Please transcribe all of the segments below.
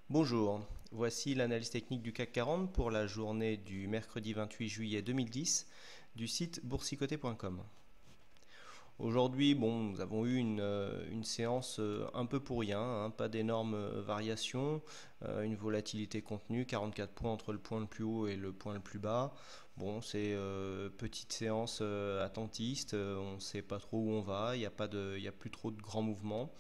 Bonjour, voici l'analyse technique du CAC 40 pour la journée du mercredi 28 juillet 2010 du site boursicoté.com. Aujourd'hui, nous avons eu une séance un peu pour rien, hein, pas d'énormes variations, une volatilité contenue, 44 points entre le point le plus haut et le point le plus bas. Bon, c'est petite séance attentiste, on ne sait pas trop où on va, il y a plus trop de grands mouvements.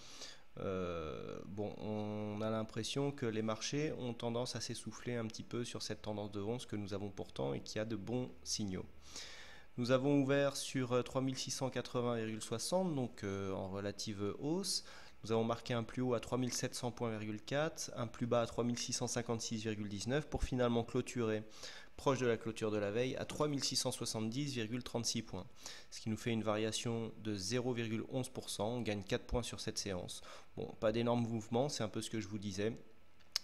On a l'impression que les marchés ont tendance à s'essouffler un petit peu sur cette tendance de hausse que nous avons pourtant et qui a de bons signaux. Nous avons ouvert sur 3680,60, donc en relative hausse. Nous avons marqué un plus haut à 3700 points,4, un plus bas à 3656,19 pour finalement clôturer proche de la clôture de la veille à 3670,36 points, ce qui nous fait une variation de 0,11%. On gagne 4 points sur cette séance. Bon, pas d'énormes mouvements, c'est un peu ce que je vous disais.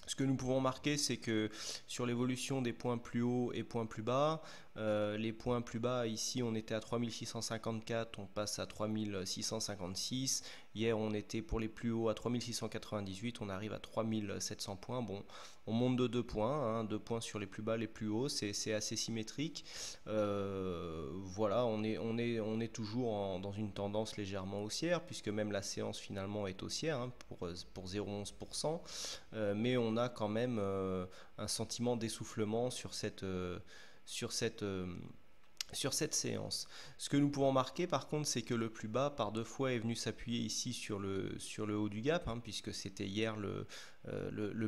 Ce que nous pouvons marquer, c'est que sur l'évolution des points plus hauts et points plus bas, les points plus bas, ici on était à 3654, on passe à 3656. Hier on était pour les plus hauts à 3698, on arrive à 3700 points. Bon, on monte de 2 points, hein, 2 points sur les plus bas, les plus hauts, c'est assez symétrique. Voilà, on est toujours dans une tendance légèrement haussière, puisque même la séance finalement est haussière, hein, pour 0,11%. Mais on a quand même un sentiment d'essoufflement sur cette, euh, sur cette séance. Ce que nous pouvons marquer par contre, c'est que le plus bas par deux fois est venu s'appuyer ici sur le haut du gap, hein, puisque c'était hier le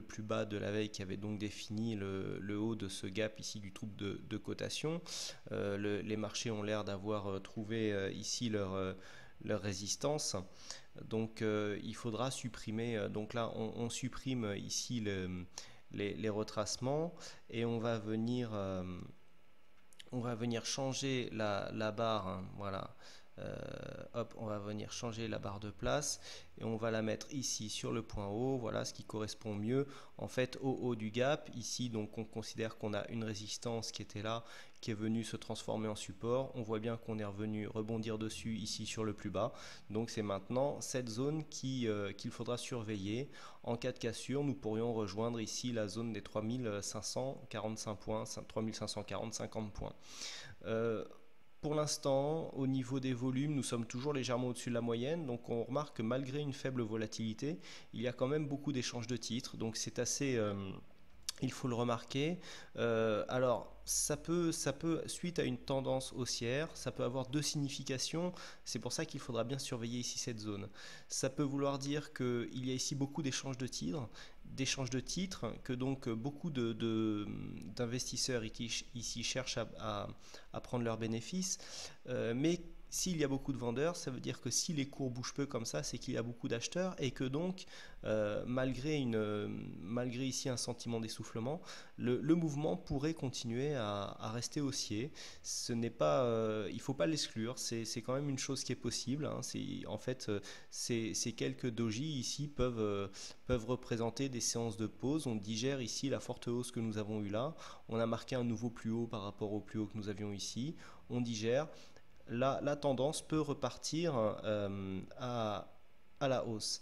plus bas de la veille qui avait donc défini le haut de ce gap ici du trouble de cotation. Les marchés ont l'air d'avoir trouvé ici leur résistance. Donc il faudra supprimer, donc là on supprime ici les retracements et on va venir changer la barre, hein, voilà. Hop, on va venir changer la barre de place et on va la mettre ici sur le point haut, voilà ce qui correspond mieux en fait au haut du gap. Ici donc on considère qu'on a une résistance qui était là, qui est venue se transformer en support. On voit bien qu'on est revenu rebondir dessus ici sur le plus bas. Donc c'est maintenant cette zone qu'il faudra surveiller. En cas de cassure, nous pourrions rejoindre ici la zone des 3545 points, 3540, 50 points. Euh, pour l'instant, au niveau des volumes, nous sommes toujours légèrement au-dessus de la moyenne. Donc on remarque que malgré une faible volatilité, il y a quand même beaucoup d'échanges de titres. Donc c'est assez... il faut le remarquer. Alors, suite à une tendance haussière, ça peut avoir deux significations. C'est pour ça qu'il faudra bien surveiller ici cette zone. Ça peut vouloir dire qu'il y a ici beaucoup d'échanges de titres, que donc beaucoup d'investisseurs ici cherchent à prendre leurs bénéfices, mais s'il y a beaucoup de vendeurs, ça veut dire que si les cours bougent peu comme ça, c'est qu'il y a beaucoup d'acheteurs et que donc, malgré ici un sentiment d'essoufflement, le mouvement pourrait continuer à rester haussier. Il ne faut pas l'exclure, c'est quand même une chose qui est possible, hein. En fait, ces quelques dojis ici peuvent représenter des séances de pause. On digère ici la forte hausse que nous avons eue là. On a marqué un nouveau plus haut par rapport au plus haut que nous avions ici. On digère. La tendance peut repartir à la hausse.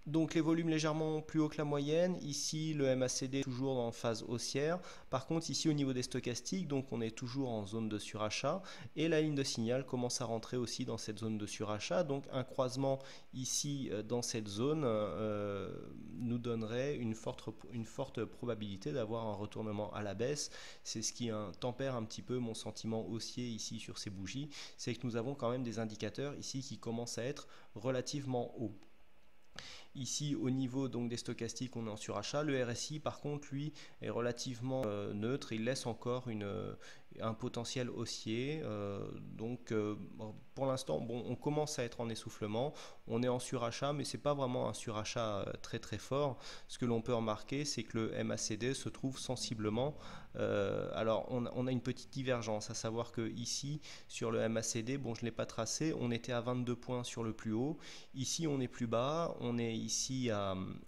Donc les volumes légèrement plus hauts que la moyenne. Ici, le MACD est toujours en phase haussière. Par contre, ici au niveau des stochastiques, donc on est toujours en zone de surachat. Et la ligne de signal commence à rentrer aussi dans cette zone de surachat. Donc un croisement ici dans cette zone nous donnerait une forte probabilité d'avoir un retournement à la baisse. C'est ce qui tempère un petit peu mon sentiment haussier ici sur ces bougies. C'est que nous avons quand même des indicateurs ici qui commencent à être relativement hauts. Ici, au niveau donc des stochastiques, on est en surachat. Le RSI, par contre, lui, est relativement neutre. Il laisse encore un potentiel haussier. Pour l'instant, on commence à être en essoufflement. On est en surachat, mais ce n'est pas vraiment un surachat très très fort. Ce que l'on peut remarquer, c'est que le MACD se trouve sensiblement. Alors, on a une petite divergence, à savoir que ici, sur le MACD, je ne l'ai pas tracé, on était à 22 points sur le plus haut. Ici, on est plus bas. On est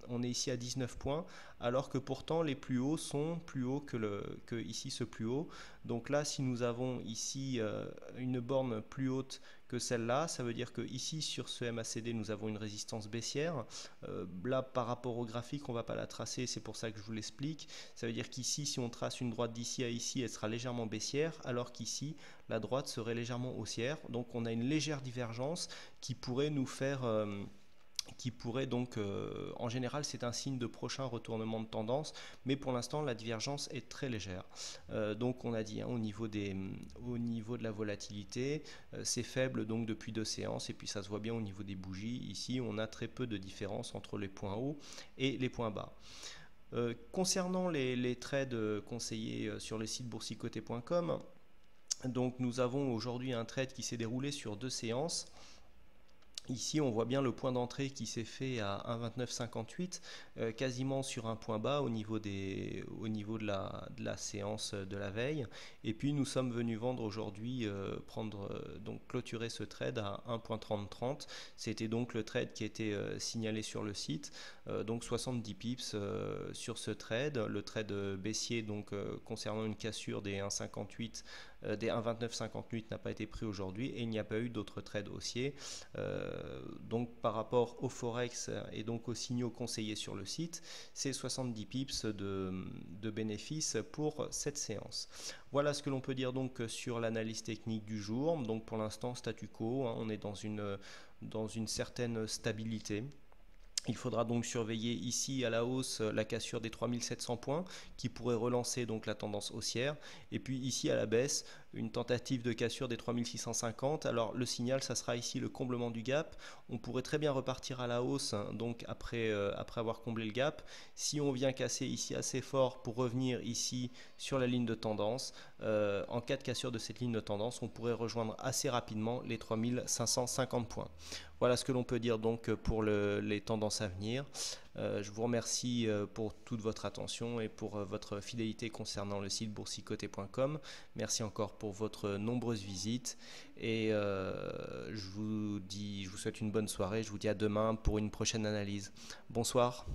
on est ici à 19 points, alors que pourtant les plus hauts sont plus hauts que ici ce plus haut. Donc là, si nous avons ici une borne plus haute que celle-là, ça veut dire que ici sur ce MACD nous avons une résistance baissière. Là, par rapport au graphique, on ne va pas la tracer, c'est pour ça que je vous l'explique. Ça veut dire qu'ici, si on trace une droite d'ici à ici, elle sera légèrement baissière, alors qu'ici la droite serait légèrement haussière. Donc on a une légère divergence qui pourrait nous faire en général, c'est un signe de prochain retournement de tendance, mais pour l'instant, la divergence est très légère. Donc, on a dit, au niveau de la volatilité, c'est faible donc depuis 2 séances, et puis ça se voit bien au niveau des bougies. Ici, on a très peu de différence entre les points hauts et les points bas. Concernant les trades conseillés sur le site boursicoté.com, donc nous avons aujourd'hui un trade qui s'est déroulé sur 2 séances. Ici, on voit bien le point d'entrée qui s'est fait à 1,2958, quasiment sur un point bas au niveau de la séance de la veille. Et puis, nous sommes venus vendre aujourd'hui, donc clôturer ce trade à 1,3030. C'était donc le trade qui était signalé sur le site. Donc 70 pips sur ce trade. Le trade baissier, donc concernant une cassure des 1,58, des 1,2958 n'a pas été pris aujourd'hui et il n'y a pas eu d'autres trades haussiers. Donc par rapport au Forex et donc aux signaux conseillés sur le site, c'est 70 pips de bénéfices pour cette séance. Voilà ce que l'on peut dire donc sur l'analyse technique du jour. Donc pour l'instant statu quo, on est dans une certaine stabilité. Il faudra donc surveiller ici à la hausse la cassure des 3700 points qui pourrait relancer donc la tendance haussière. Et puis ici à la baisse, une tentative de cassure des 3650. Alors le signal, ça sera ici le comblement du gap. On pourrait très bien repartir à la hausse donc après avoir comblé le gap. Si on vient casser ici assez fort pour revenir ici sur la ligne de tendance, en cas de cassure de cette ligne de tendance, on pourrait rejoindre assez rapidement les 3550 points. Voilà ce que l'on peut dire donc pour les tendances à venir. Je vous remercie pour toute votre attention et pour votre fidélité concernant le site boursicoté.com. Merci encore pour votre nombreuse visite et je vous souhaite une bonne soirée. Je vous dis à demain pour une prochaine analyse. Bonsoir.